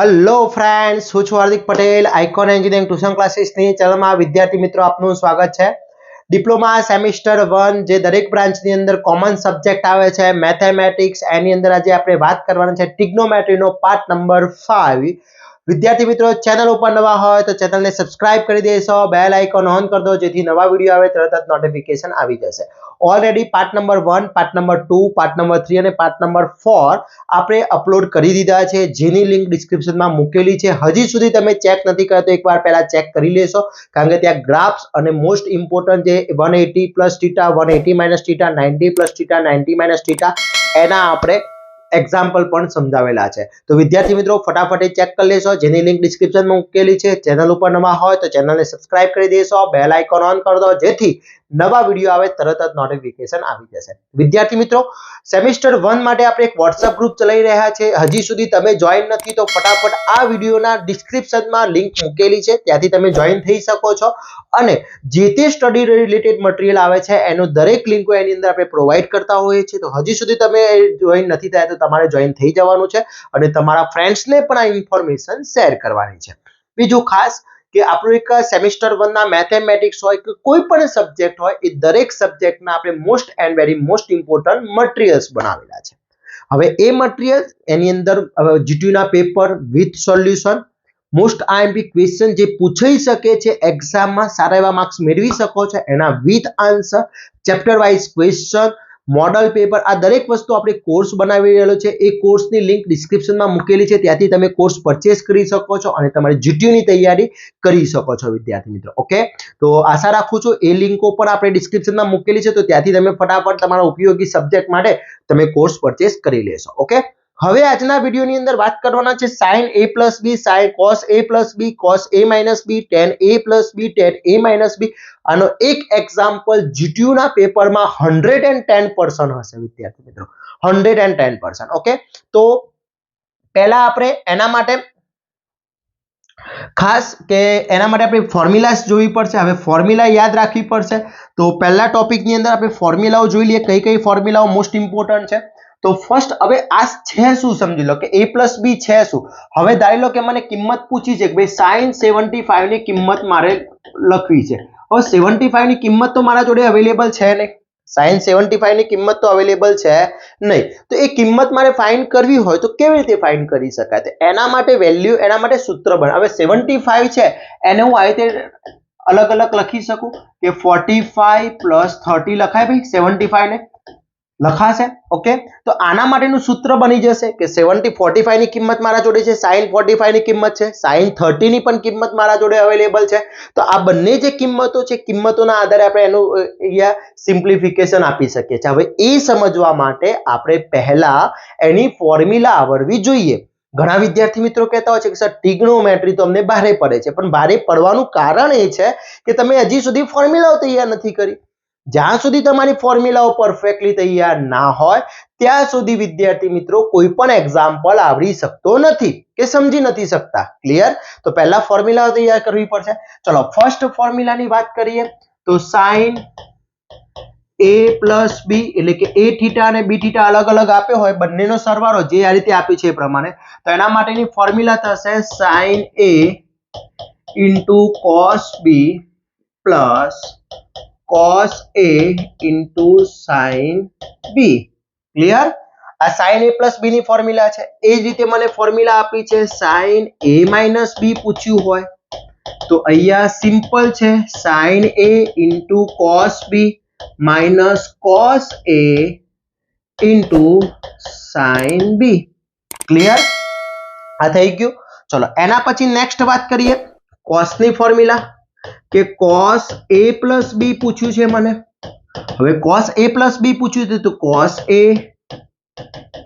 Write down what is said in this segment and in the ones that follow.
Hello friends, હું છું Hardik Patel icon engineering tuition ક્લાસીસની ચેનલમાં વિદ્યાર્થી મિત્રો આપનું સ્વાગત છે। ડિપ્લોમા સેમિસ્ટર 1 જે દરેક બ્રાન્ચની અંદર કોમન સબ્જેક્ટ આવે છે મેથેમેટિક્સ, એની અંદર આજે આપણે વાત કરવાની છે ટ્રિગ્નોમેટ્રીનો પાર્ટ નંબર 5। વિદ્યાર્થી મિત્રો ચેનલ ઉપર નવા હોય તો ચેનલને સબસ્ક્રાઇબ કરી દેશો, બેલ આઇકોન ઓન કરી દો જેથી નવા વિડિયો આવે તરત જ નોટિફિકેશન આવી જશે। Already part number 1, part number 2, part number 3 અને પાર્ટ નંબર 4 આપણે અપલોડ કરી દીધા છે, જેની લિંક ડિસ્ક્રિપ્શનમાં મૂકેલી છે। હજી સુધી તમે ચેક નથી કર્યા તો એકવાર પહેલા ચેક કરી લેશો, કારણ કે ત્યાં ગ્રાફ્સ અને મોસ્ટ ઇમ્પોર્ટન્ટ જે 180 plus theta, 180 minus theta, 90 plus theta, 90 minus theta એના આપણે એક્ઝામ્પલ પણ સમજાવેલા છે। તો વિદ્યાર્થી મિત્રો ફટાફટ ચેક કરી લેશો, જેની લિંક ડિસ્ક્રિપ્શનમાં મૂકેલી છે। ચેનલ ઉપર નવા હોય તો ચેનલને સબસ્ક્રાઇબ કરી દેશો, બેલ આઇકોન ઓન કરી દો જેથી નવા વિડિયો આવે તરત જ નોટિફિકેશન આવી જશે। વિદ્યાર્થી મિત્રો સેમિસ્ટર 1 માટે આપણે એક WhatsApp ગ્રુપ ચલાવી રહ્યા છે। હજી સુધી તમે જોઈન નથી તો ફટાફટ આ વિડિયોના ડિસ્ક્રિપ્શનમાં લિંક મૂકેલી છે, ત્યાંથી તમે જોઈન થઈ શકો છો અને જે તે સ્ટડી રિલેટેડ મટીરીયલ આવે છે એનો દરેક લિંકો એની અંદર આપણે પ્રોવાઈડ કરતા હોઈએ છીએ। તો હજી સુધી તમે જોઈન નથી થયા તો તમારે જોઈન થઈ જવાનું છે અને તમારા ફ્રેન્ડ્સને પણ આ ઇન્ફોર્મેશન શેર કરવાની છે। બીજું ખાસ કે આપણું એક સેમિસ્ટર 1 ના મેથેમેટિક્સ હોય કે કોઈ પણ સબ્જેક્ટ હોય એ દરેક સબ્જેક્ટના આપણે most and very most important materials બનાવેલા છે। હવે એ મટીરીયલ એની અંદર જીટીયુ ના paper with solution, most IMP question જે પૂછાઈ શકે છે એક્ઝામમાં, સારા એવા માર્ક્સ મેળવી શકો છો એના with answer, chapter wise question, model paper, આ દરેક વસ્તુ આપણે કોર્સ બનાવી રહેલો છે। એ કોર્સની લિંક ડિસ્ક્રિપ્શનમાં મૂકેલી છે, ત્યાંથી તમે કોર્સ પરચેસ કરી શકો છો અને તમારી જીટીયુની તૈયારી કરી શકો છો વિદ્યાર્થી મિત્રો। ઓકે, તો આશા રાખું છું એ લિંકો પણ આપણે ડિસ્ક્રિપ્શનમાં મૂકેલી છે, તો ત્યાંથી તમે ફટાફટ તમારા ઉપયોગી સબ્જેક્ટ માટે તમે કોર્સ પરચેસ કરી લેશો। ઓકે, હવે આજના વિડિયોની અંદર વાત કરવાના છે sin a plus b, sin cos a plus b, cos a minus b, tan a plus b, tan a minus b। આનો એક એક્ઝામ્પલ જીટીયુ ના પેપરમાં 110% હશે વિદ્યાર્થી મિત્રો, 110%। ઓકે, તો પહેલા આપણે એના માટે ખાસ કે એના માટે આપણે ફોર્મ્યુલાસ જોવી પડશે। હવે ફોર્મ્યુલા યાદ રાખવી પડશે, તો પહેલા ટોપિકની અંદર આપણે ફોર્મ્યુલાઓ જોઈ લઈએ, કઈ કઈ ફોર્મ્યુલાઓ મોસ્ટ ઇમ્પોર્ટન્ટ છે। તો ફર્સ્ટ હવે આ છે શું સમજી લો કે a plus b છે શું। હવે ધારી લો કે મને કિંમત પૂછી છે કે ભાઈ sin 75 ની કિંમત મારે લખવી છે। હવે 75 ની કિંમત તો મારા જોડે અવેલેબલ છે નહીં, sin 75 ની કિંમત તો અવેલેબલ છે નહીં, તો એ કિંમત મારે ફાઇન્ડ કરવી હોય તો કેવી રીતે ફાઇન્ડ કરી શકાય? તો એના માટે વેલ્યુ, એના માટે સૂત્ર બને। હવે 75 છે એને હું આ રીતે અલગ અલગ લખી શકું કે 45 પ્લસ 30 લખાય ભાઈ, 75 ને લખાશે। ઓકે, તો આના માટેનું સૂત્ર બની જશે કે 45 ની કિંમત મારા જોડે છે, sin 45 ની કિંમત છે, sin 30 ની પણ કિંમત મારા જોડે અવેલેબલ છે। તો આ બંને જે કિંમતો છે, કિંમતોના આધારે આપણે એનું અહીંયા સિમ્પ્લિફિકેશન આપી શકીએ છીએ। હવે એ સમજવા માટે આપણે પહેલા એની ફોર્મ્યુલા આવડવી જોઈએ। ઘણા વિદ્યાર્થી મિત્રો કહેતા હોય છે કે સર ટ્રિગ્નોમેટ્રી તો અમને ભારે પડે છે, પણ ભારે પડવાનું કારણ એ છે કે તમે હજી સુધી ફોર્મ્યુલાઓ તૈયાર નથી કરી। જ્યાં સુધી તમારી ફોર્મ્યુલાઓ પરફેક્ટલી તૈયાર ના હોય ત્યાં સુધી વિદ્યાર્થી મિત્રો કોઈ પણ એક્ઝામ્પલ આવડી શકતો નથી કે સમજી નથી શકતા। ક્લિયર? તો પહેલા ફોર્મ્યુલાઓ તૈયાર કરવી પડશે। ચલો ફર્સ્ટ ફોર્મ્યુલાની વાત કરીએ તો sin a plus b એટલે કે a થીટા અને b થીટા અલગ અલગ આપ્યો હોય, બંનેનો સરવાળો જે આ રીતે આપ્યું છે એ પ્રમાણે, તો એના માટેની ફોર્મ્યુલા થશે sin a into cos b plus cos a into sin b। Clear? આ sin a plus b ની ફોર્મ્યુલા છે। એ જ રીતે મને ફોર્મ્યુલા આપી છે sin a minus b પૂછ્યું હોય તો અહીંયા સિમ્પલ છે sin a into cos b minus cos a into sin b। Clear? આ થઈ ગયું। ચલો એના પછી નેક્સ્ટ વાત કરીએ cos ની ફોર્મ્યુલા કે cos a plus b પૂછ્યું છે મને। હવે cos a plus b પૂછ્યું છે તો cos a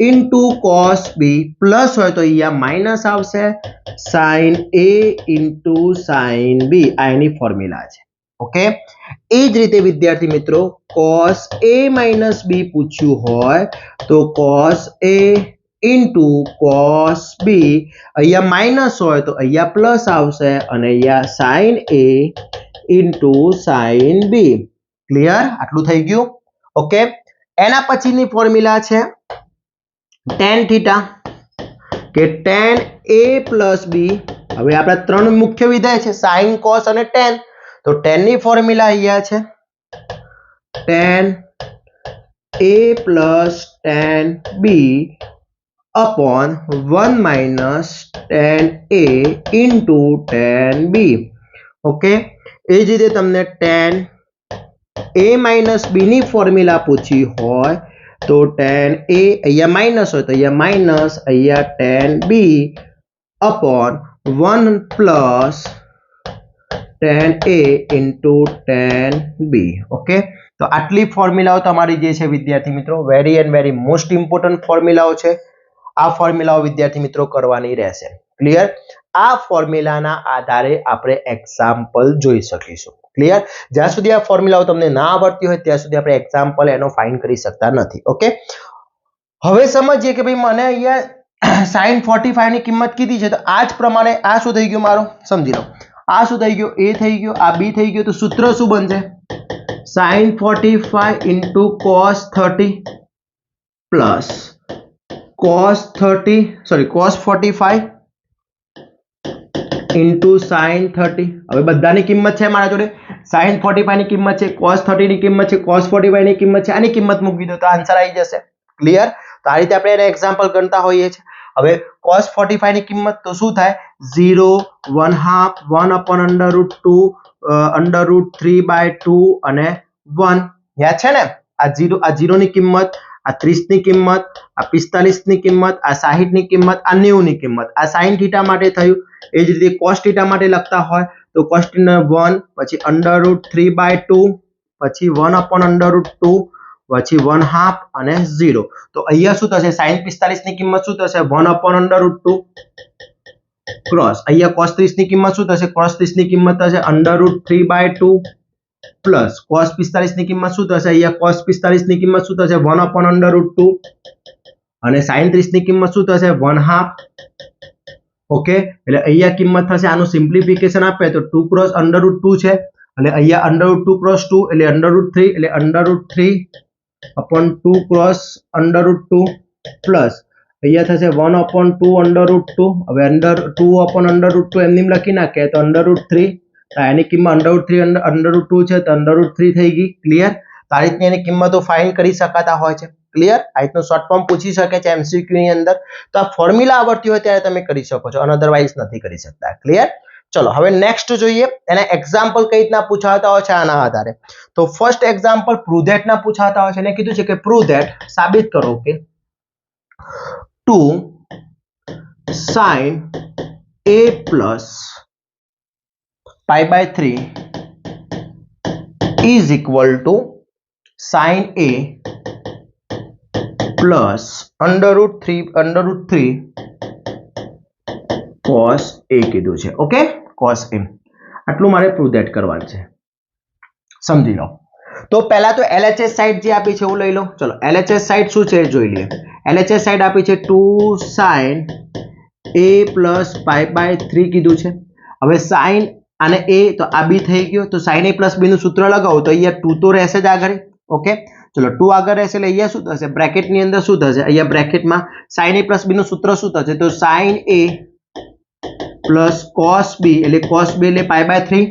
into cos b plus હોય તો અહીંયા માઇનસ આવશે sin a into sin b। આ એની ફોર્મ્યુલા છે। ઓકે, એ જ રીતે વિદ્યાર્થી મિત્રો cos a minus b પૂછ્યું હોય તો cos a into cos b, અહીંયા માઇનસ હોય તો અહીંયા પ્લસ આવશે અને અહીંયા sin a into sin b। Clear? આટલું થઈ ગયું। ઓકે, એના પછીની ફોર્મ્યુલા છે tan થીટા કે tan a પ્લસ b, હવે આપણા ત્રણ મુખ્ય વિધેય છે sin cos અને tan, તો tan ની ફોર્મ્યુલા અહીંયા છે tan a plus tan b upon 1 minus tan a into tan b. Okay, એ જ રીતે તમને tan a minus b ની ફોર્મ્યુલા પૂછી હોય તો tan a અહીંયા માઇનસ હોય તો અહીંયા માઇનસ, અહીંયા tan b upon 1 plus tan a into tan b. Okay, તો આટલી ફોર્મ્યુલાઓ તમારી જે છે વિદ્યાર્થી મિત્રો very and very most important ફોર્મ્યુલાઓ છે. આ ફોર્મ્યુલાઓ વિદ્યાર્થી મિત્રો કરવાની રહેશે. ક્લિયર? આ ફોર્મ્યુલાના આધારે આપણે એક્ઝામ્પલ જોઈ શકીશું. ક્લિયર? જ્યાં સુધી આ ફોર્મ્યુલાઓ તમને ના આવડતી હોય ત્યાં સુધી આપણે એક્ઝામ્પલ એનો ફાઇન્ડ કરી શકતા નથી. ઓકે, હવે સમજીએ કે ભાઈ મને અહીંયા sin 45 ની કિંમત કીધી છે, તો આ જ પ્રમાણે આ શું થઈ ગયું મારો સમજી લો. આ શું થઈ ગયું? a થઈ ગયો, આ b થઈ ગયો, તો સૂત્ર શું બનશે? sin 45 into cos 30 plus cos 45 into sin 30. હવે બધાની કિંમત છે મારા જોડે. sin 45 ની કિંમત છે, cos 30 ની કિંમત છે, cos 45 ની કિંમત છે, આની કિંમત મૂકી દો તો આન્સર આવી જશે. ક્લિયર? તો આ રીતે આપણે એને એક્ઝામ્પલ ગણતા હોઈએ છીએ. હવે cos 45 ની કિંમત તો શું થાય? 0, 1/2, 1 upon under root 2, under root 3/2 અને 1. યાદ છે ને? આ 0 ની કિંમત, આ 30 ની કિંમત, આ 45 ની કિંમત, આ 60 ની કિંમત, આ 90 ની કિંમત. આ sin θ માટે થયું. એ જ રીતે cos θ માટે લખતા હોય તો cos θ 1, પછી under root 3/2, પછી 1 upon under root 2, પછી 1/2 અને 0. તો અહીંયા શું થશે? sin 45 ની કિંમત શું થશે? 1 upon under root 2 ક્રોસ. અહીંયા cos 30 ની કિંમત શું થશે? cos 30 ની કિંમત થશે under root 3/2 પ્લસ cos 45 ની કિંમત શું થશે? અહીંયા cos 45 ની કિંમત શું થશે? 1 upon under root 2 અને sin 30 ની કિંમત શું થશે? 1/2. ઓકે, એટલે અહીંયા કિંમત થશે, આનું સિમ્પ્લિફિકેશન આપે તો 2 ક્રોસ under root 2 છે, એટલે અહીંયા under root 2 ક્રોસ 2 એટલે under root 3, એટલે under root 3 upon 2 cross under root 2 plus અહીંયા થશે 1 upon 2 under root 2. હવે 2 upon under root 2 એમ લખી નાખે તો under root 3, એની કિંમત under root 3 under root 2 છે તો under root 3 થઈ ગઈ. ક્લિયર? તો આ રીતની એની કિંમતો ફાઇન્ડ કરી શકાતા હોય છે. ક્લિયર? આ રીતનું શોર્ટ ફોર્મ પૂછી શકે છે MCQ ની અંદર. તો આ ફોર્મ્યુલા આવડતી હોય ત્યારે તમે કરી શકો છો, અનધરવાઇઝ નથી કરી શકતા. ક્લિયર? ચલો હવે નેક્સ્ટ જોઈએ એના એક્ઝામ્પલ કઈ રીતના પૂછાતા હોય છે આના આધારે. તો ફર્સ્ટ એક્ઝામ્પલ પ્રૂવ ધેટ ના પૂછાતા હોય છે. એને કીધું છે કે પ્રૂવ ધેટ, સાબિત કરો કે 2 sin a plus pi/3 is equal to sin a plus under root 3 cos a કીધું છે. Okay, cos a. આટલું મારે પ્રૂવ ધેટ કરવાનું છે. સમજી લો. તો પહેલા તો LHS સાઈડ જે આપી છે એવું લઈ લો. ચલો LHS સાઈડ શું છે જોઈ લઈએ. LHS સાઈડ આપી છે 2 sin a plus pi/3 કીધું છે. હવે sin અને a તો આ b થઈ ગયો, તો sin a plus b નું સૂત્ર લગાવો તો અહીંયા 2 તો રહેશે જ આગળ. ઓકે, ચલો 2 આગળ રહેશે એટલે અહીંયા શું થશે? બ્રેકેટ ની અંદર શું થશે? અહીંયા બ્રેકેટમાં sin a plus b નું સૂત્ર શું થશે? તો sin a plus cos b, એટલે cos b એટલે pi/3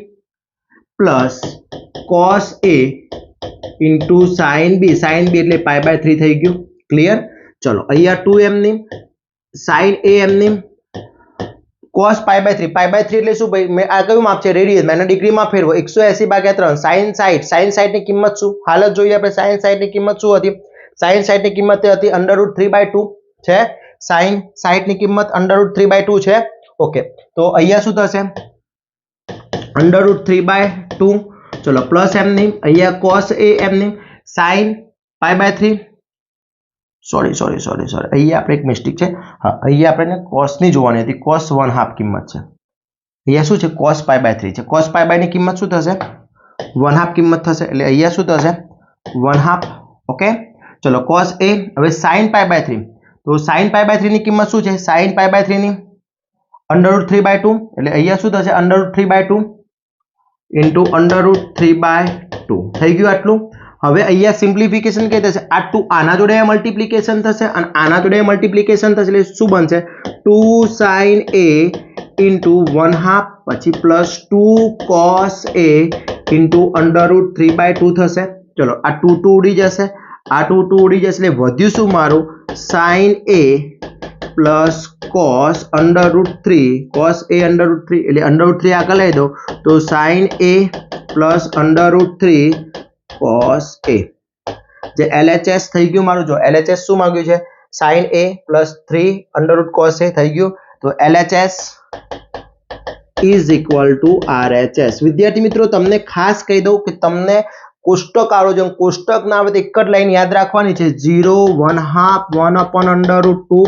plus cos a into sin b એટલે pi/3 થઈ ગયું. ક્લિયર? ચલો અહીંયા 2 એમની, sin a એમની, cos pi/3 એટલે શું ભાઈ? મેં આ કયું માપ છે? રેડિયસ. મેં ડિગ્રીમાં ફેરવો 180/3 sin 60 ની કિંમત શું? હાલ જ જોઈએ આપણે. sin 60 ની કિંમત શું હતી? sin 60 ની કિંમત હતી under root 3/2 છે. sin 60 ની કિંમત under root 3/2 છે. ઓકે, તો અહીંયા શું થશે? under root 3/2. ચલો પ્લસ એમની, અહીંયા cos a એમની, sin pi/3. સોરી અહીંયા આપણે એક મિસ્ટેક છે. હા, અહીંયા આપણે cos ની જોવાની હતી. cos 1/2 કિંમત છે. અહીંયા શું છે? cos pi/3 છે. cos pi/3 ની કિંમત શું થશે? 1/2 કિંમત થશે. એટલે અહીંયા શું થશે? 1/2. ઓકે, ચલો cos a. હવે sin pi/3, તો sin pi/3 ની કિંમત શું છે? sin pi/3 ની under root 3/2, એટલે અહીંયા શું થશે? under root 3/2 into under root 3/2 થઈ ગયું આટલું. હવે અહીંયા સિમ્પ્લિફિકેશન કઈ થશે આ 2 આના જોડે મલ્ટીપ્લિકેશન થશે અને આના જોડે મલ્ટીપ્લિકેશન થશે એટલે શું બનશે 2 sin a into 1/2 પછી પ્લસ 2 cos a into √3/2 થશે ચલો આ 2 2 ઉડી જશે આ 2 2 ઉડી જશે એટલે વધ્યું શું મારું sin a plus cos √3 cos a √3 એટલે √3 આગળ લઈ દો તો sin a plus √3 cos a જે LHS થઈ ગયું મારું જો LHS શું માંગ્યું છે sin a plus 3 √cos a થઈ ગયું તો LHS is equal to RHS વિદ્યાર્થી મિત્રો તમને ખાસ કહી દઉં કે તમને કોષ્ટક આવો જો કોષ્ટક ના આવે તો એક જ લાઈન યાદ રાખવાની છે 0 1/2 1/√2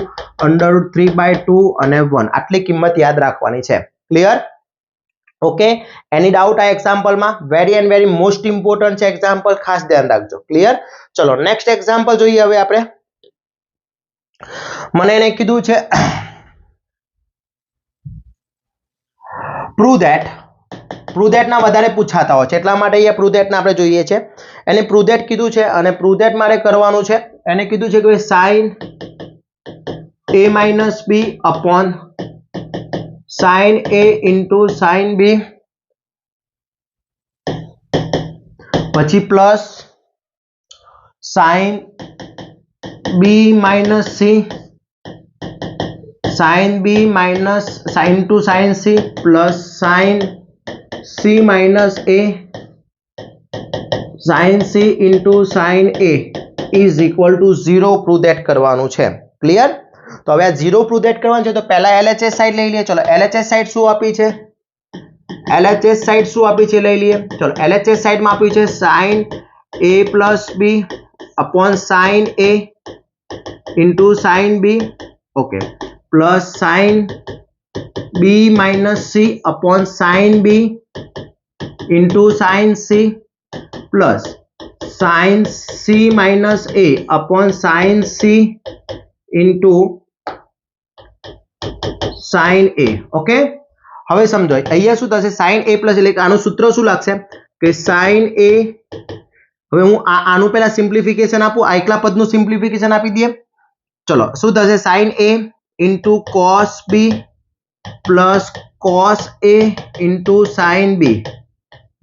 √3/2 અને 1 આટલી કિંમત યાદ રાખવાની છે ક્લિયર ઓકે એની ડાઉટ આ એક્ઝામ્પલ માં very and very most important છે એક્ઝામ્પલ ખાસ ધ્યાન રાખજો ક્લિયર ચલો નેક્સ્ટ એક્ઝામ્પલ જોઈએ હવે આપણે મને એને કીધું છે prove that ના વધારે પૂછાતા હોય છે એટલા માટે અહીંયા prove that ના આપણે જોઈએ છે એને prove that કીધું છે અને prove that મારે કરવાનું છે એને કીધું છે કે sin a minus b upon sin a into sin b પછી plus sin b minus c sin b minus sin to sin c plus sin c minus a sin c into sin a is equal to 0 prove that કરવાનું છે clear તો હવે આ 0 prove that કરવાનું છે તો પહેલા LHS સાઈડ લઈ લઈએ ચલો LHS સાઈડ શું આપી છે LHS સાઈડ શું આપી છે લઈ લઈએ ચલો LHS સાઈડ માં આપ્યું છે sin a plus b upon sin a into sin b okay plus sin b minus c upon sin b into sin c plus sin c minus a upon sin c into sin a okay હવે સમજો અહીંયા શું થશે sin a plus એટલે આનું સૂત્ર શું લાગશે કે sin a હવે હું આનું પહેલા સિમ્પ્લિફિકેશન આપું આ એકલા પદનું સિમ્પ્લિફિકેશન આપી દઈએ ચલો શું થશે sin a into cos b plus cos a into sin b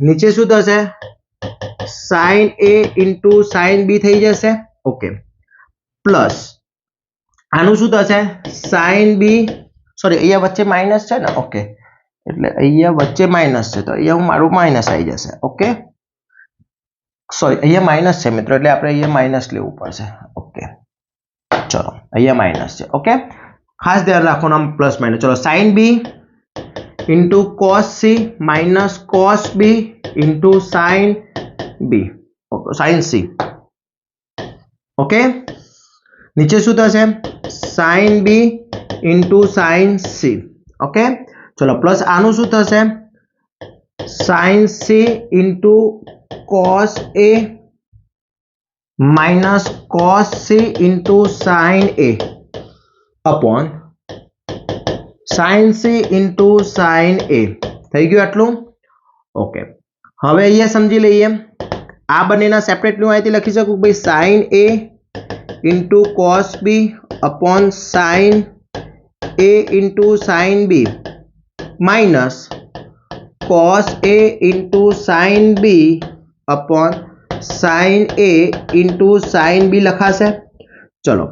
નીચે શું થશે sin a into sin b થઈ જશે ઓકે પ્લસ આનું શું થશે sin b સોરી અહીંયા વચ્ચે માઈનસ છે ને ઓકે એટલે અહીંયા વચ્ચે માઈનસ છે તો અહીંયા હું મારું માઈનસ આવી જશે ઓકે સોરી અહીંયા માઈનસ છે મિત્રો એટલે આપણે અહીંયા માઈનસ લેવું પડશે ઓકે ચલો અહીંયા માઈનસ છે ઓકે ખાસ ધ્યાન રાખવાનું આમ પ્લસ માઈનસ ચલો sin b into cos c minus cos b into sin b sin c okay નીચે શું થશે sin b into sin c okay ચલો પ્લસ આનું શું થશે sin c into cos a minus cos c into sin a upon sin c into sin a થઈ ગયું આટલું ઓકે હવે અહીંયા સમજી લઈએ આ બંનેના સેપરેટલી હું અહીંથી લખી શકું ભાઈ sin a into cos b upon sin a into sin b minus cos a into sin b upon sin a into sin b લખાશે ચલો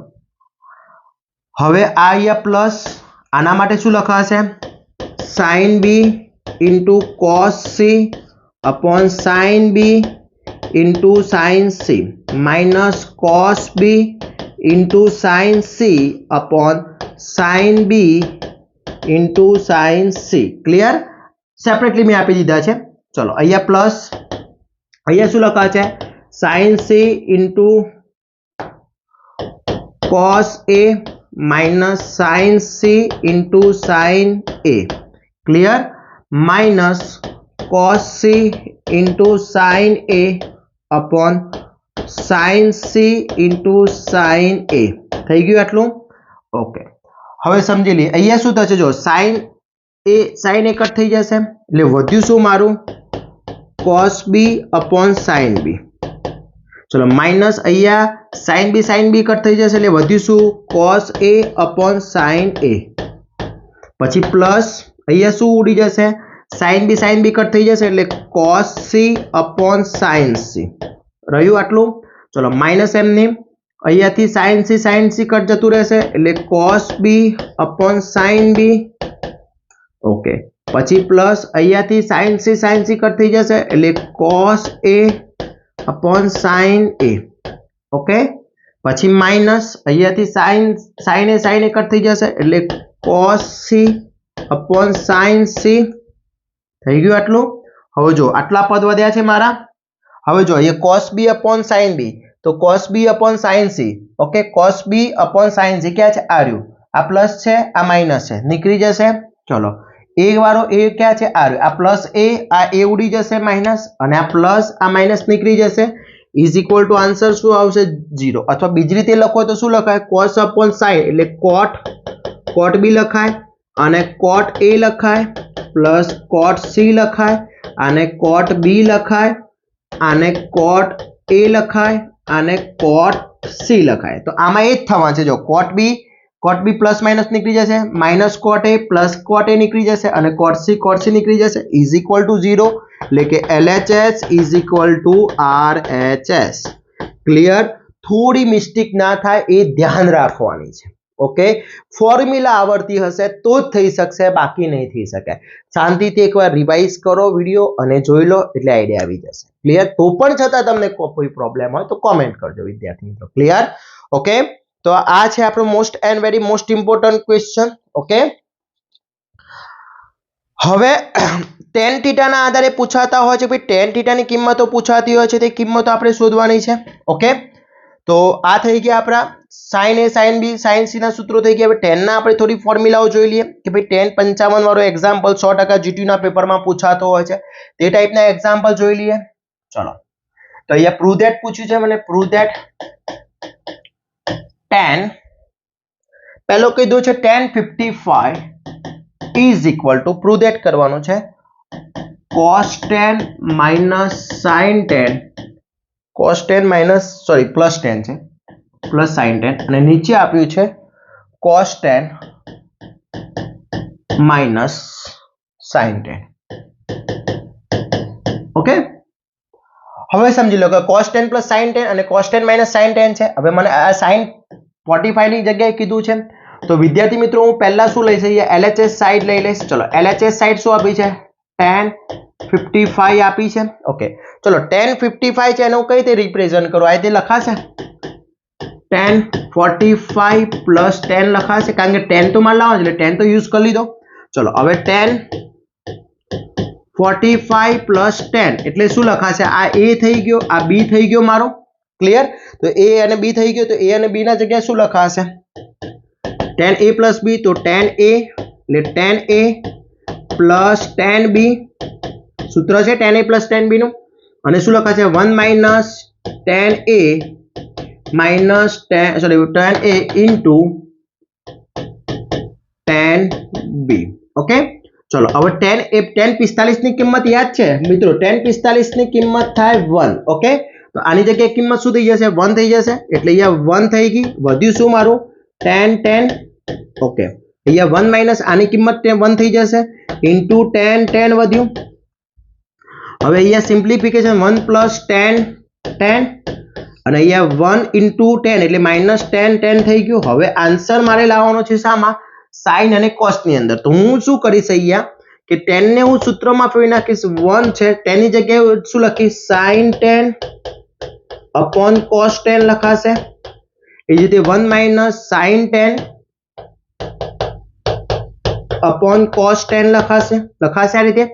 હવે આ અહીંયા પ્લસ આના માટે શું લખાશે sin b into cos c upon sin b into sin c minus cos b into sin c upon sin b into sin c clear separately મેં આપી દીધા છે ચલો અહીંયા પ્લસ અહીંયા શું લખાશે sin c into cos a minus sin c into sin a clear minus cos c into sin a upon sin c into sin a થઈ ગયું આટલું ઓકે હવે સમજી લઈએ અહીંયા શું થશે જો sin a કટ થઈ જશે એટલે વધ્યું શું મારું cos b upon sin b चलो माइनस अहिया sin b कट थई जशे એટલે વધ્યું શું cos a upon sin a પછી પ્લસ અહીંયા શું ઉડી જશે sin b કટ થઈ જશે એટલે cos c upon sin c રહ્યું આટલું ચલો માઈનસ એમને અહીંયાથી sin c કટ જતું રહેશે એટલે cos b upon sin b okay પછી પ્લસ અહીંયાથી sin c કટ થઈ જશે એટલે cos a upon sin a okay પછી માઈનસ અહીંયાથી sin a કટ થઈ જશે એટલે cos c upon sin c થઈ ગયું આટલું હવે જો આટલા પદ વધ્યા છે મારા હવે જો અહીંયા cos b upon sin b તો cos b upon sin c okay cos b upon sin c क्या છે આ રહ્યું આ પ્લસ છે આ માઈનસ છે નીકળી જશે ચલો a વાળો a क्या છે આ રહ્યું આ પ્લસ a ઉડી જશે માઈનસ અને આ પ્લસ આ માઈનસ નીકળી જશે ઇઝ ઇક્વલ ટુ આન્સર શું આવશે 0 અથવા બીજી રીતે લખો તો શું લખાય cos upon sin એટલે cot b લખાય અને cot a લખાય પ્લસ cot c લખાય અને cot b લખાય અને cot a લખાય અને cot c લખાય તો આમાં એ જ થવાનું છે જો cot b પ્લસ માઈનસ નીકળી જશે minus cot a plus cot a નીકળી જશે અને cot c નીકળી જશે ઇઝ ઇક્વલ ટુ 0 એટલે કે LHS is equal to RHS clear થોડી મિસ્ટેક ના થાય એ ધ્યાન રાખવાની છે ઓકે ફોર્મ્યુલા આવડતી હશે તો જ થઈ શકશે બાકી નહીં થઈ શકે શાંતિથી એકવાર રિવાઇઝ કરો વિડિયો અને જોઈ લો એટલે આઈડિયા આવી જશે ક્લિયર તો પણ છતાં તમને કોઈ પ્રોબ્લેમ હોય તો કોમેન્ટ કરજો વિદ્યાર્થી મિત્રો ક્લિયર ઓકે તો આ છે આપણો most and very most important question okay હવે tan θ ના આધારે પૂછાતા હોય છે ભાઈ tan θ ની કિંમતો પૂછાતી હોય છે તે કિંમતો આપણે શોધવાની છે ઓકે તો આ થઈ ગયા આપણા sin a sin b sin c ના સૂત્રો થઈ ગયા હવે tan ના આપણે થોડી ફોર્મ્યુલાઓ જોઈ લઈએ કે ભાઈ tan 55 વાળો એક્ઝામ્પલ 100% GT ના પેપરમાં પૂછાતો હોય છે તે ટાઈપના એક્ઝામ્પલ જોઈ લઈએ ચલો તો અહીંયા પ્રૂવ ધેટ પૂછ્યું છે મને પ્રૂવ ધેટ tan પહેલો કીધું છે tan 55 is equal to prove that કરવાનું છે cos tan minus sin tan cos tan minus sorry plus tan છે plus sin tan અને નીચે આપ્યું છે cos tan minus sin tan okay હવે સમજી લો કે cos tan plus sin tan અને cos tan minus sin tan છે હવે મને આ sin 45 ની જગ્યાએ કીધું છે તો વિદ્યાર્થી મિત્રો હું પહેલા શું લઈશ અહીંયા LHS સાઈડ લઈ લઈશ ચલો LHS સાઈડ શું આપી છે tan 55 આપી છે ઓકે ચલો tan 55 છે એને હું કઈ રીતે રિપ્રેઝન્ટ કરું આ રીતે લખાશે tan 45 plus tan લખાશે કારણ કે tan તો માર લાવવાનું એટલે tan તો યુઝ કરી લીધો ચલો હવે tan 45 plus tan એટલે શું લખાશે આ a થઈ ગયો આ b થઈ ગયો મારો ક્લિયર તો a અને b થઈ ગયો તો a અને b ના જગ્યાએ શું લખાશે tan a plus b તો tan a એટલે tan a plus tan b સૂત્ર છે tan a plus tan b નું અને શું લખાશે 1 minus tan a minus tan a into tan b okay ચલો હવે tan 45 ની કિંમત યાદ છે મિત્રો tan 45 ની કિંમત થાય 1 ઓકે તો આની જગ્યાએ કિંમત શું થઈ જશે 1 થઈ જશે એટલે અહીંયા 1 થઈ ગઈ વધ્યું શું મારું tan ઓકે અહીંયા 1 minus આની કિંમત 1 થઈ જશે into tan વધ્યું હવે અહીંયા સિમ્પ્લિફિકેશન 1 plus tan અને અહીંયા 1 into tan એટલે minus tan થઈ ગયું હવે આન્સર મારે લાવવાનો છે શામાં sin અને cos ની અંદર તો હું શું કરીશ અહીંયા કે tan ને હું સૂત્રમાં ફેરવી નાખીશ 1 છે tan ની જગ્યાએ શું લખીશ sin tan upon cos tan લખાશે એ જ રીતે 1 minus sin tan upon cos tan લખાશે આ રીતે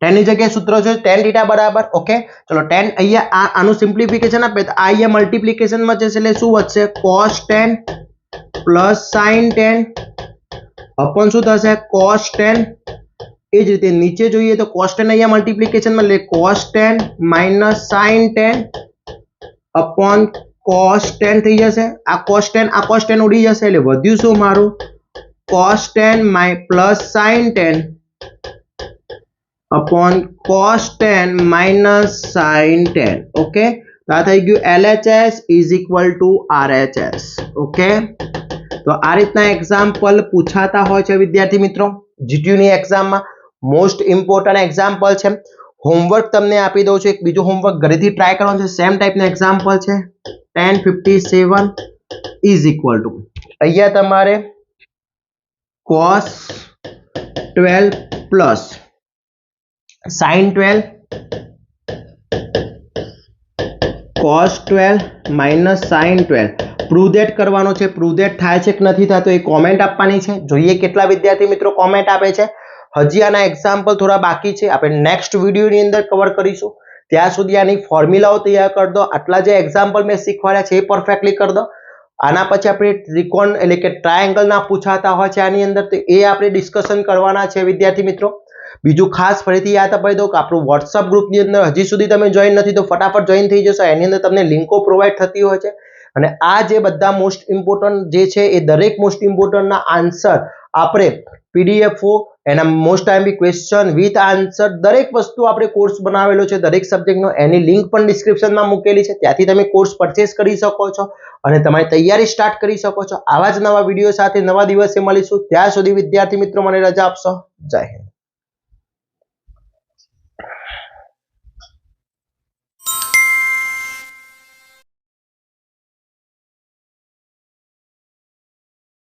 tan ની જગ્યાએ સૂત્ર છે tan θ બરાબર ઓકે ચલો tan અહીંયા આનું સિમ્પ્લિફિકેશન આપે તો આ અહીંયા મલ્ટીપ્લિકેશન માં જશે એટલે શું વધશે cos tan plus sin tan upon શું થશે cos tan એ જ રીતે નીચે જોઈએ તો cos tan અહીંયા મલ્ટીપ્લિકેશન માં એટલે cos tan minus sin tan upon cos tan થઈ જશે આ cos tan ઉડી જશે એટલે વધ્યું શું મારું cos tan plus sin tan upon cos tan minus sin tan okay તો આ થઈ ગયું LHS is equal to RHS. Okay, તો આ રીતના એક્ઝામ્પલ પૂછાતા હોય છે વિદ્યાર્થી મિત્રો GTU ની એક્ઝામમાં. મોસ્ટ ઇમ્પોર્ટન્ટ એક્ઝામ્પલ છે. હોમવર્ક તમને આપી દઉં છું, એક બીજો હોમવર્ક ઘરેથી ટ્રાય કરવાનું છે. સેમ ટાઈપનું એક્ઝામ્પલ છે. tan 57 ઇઝ ઇક્વલ ટુ અહીંયા તમારે cos 12 plus sin 12 cos 12 minus sin 12 prove that કરવાનો છે. પ્રૂવ ધેટ થાય છે કે નથી થતો એ કોમેન્ટ આપવાની છે. જોઈએ કેટલા વિદ્યાર્થી મિત્રો કોમેન્ટ આપે છે. હજી આના એક્ઝામ્પલ થોડા બાકી છે, આપણે નેક્સ્ટ વિડીયોની અંદર કવર કરીશું. ત્યાં સુધી આની ફોર્મ્યુલાઓ તૈયાર કરી દો. આટલા જે એક્ઝામ્પલ મેં શીખવાડ્યા છે એ પરફેક્ટલી કરી દો. આના પછી આપણે ત્રિકોણ એટલે કે ટ્રાયેંગલના પૂછાતા હોય છે આની અંદર, તો એ આપણે ડિસ્કશન કરવાના છે વિદ્યાર્થી મિત્રો. બીજું ખાસ ફરીથી યાદ અપાવી દઉં કે આપણું વોટ્સઅપ ગ્રુપની અંદર હજી સુધી તમે જોઈન નથી તો ફટાફટ જોઈન થઈ જશો. એની અંદર તમને લિંકો પ્રોવાઈડ થતી હોય છે અને આ જે બધા મોસ્ટ ઇમ્પોર્ટન્ટ જે છે એ દરેક મોસ્ટ ઇમ્પોર્ટન્ટના આન્સર આપણે પીડીએફઓ, એના most IMP question with answer, દરેક વસ્તુ આપણે કોર્સ બનાવેલો છે દરેક સબ્જેક્ટનો. એની લિંક પણ ડિસ્ક્રિપ્શનમાં મૂકેલી છે, ત્યાંથી તમે કોર્સ પરચેસ કરી શકો છો અને તમારી તૈયારી સ્ટાર્ટ કરી શકો છો. આવા જ નવા વિડીયો સાથે નવા દિવસે મળીશું. ત્યાં સુધી વિદ્યાર્થી મિત્રો મને રજા આપશો. જય હિન્દ.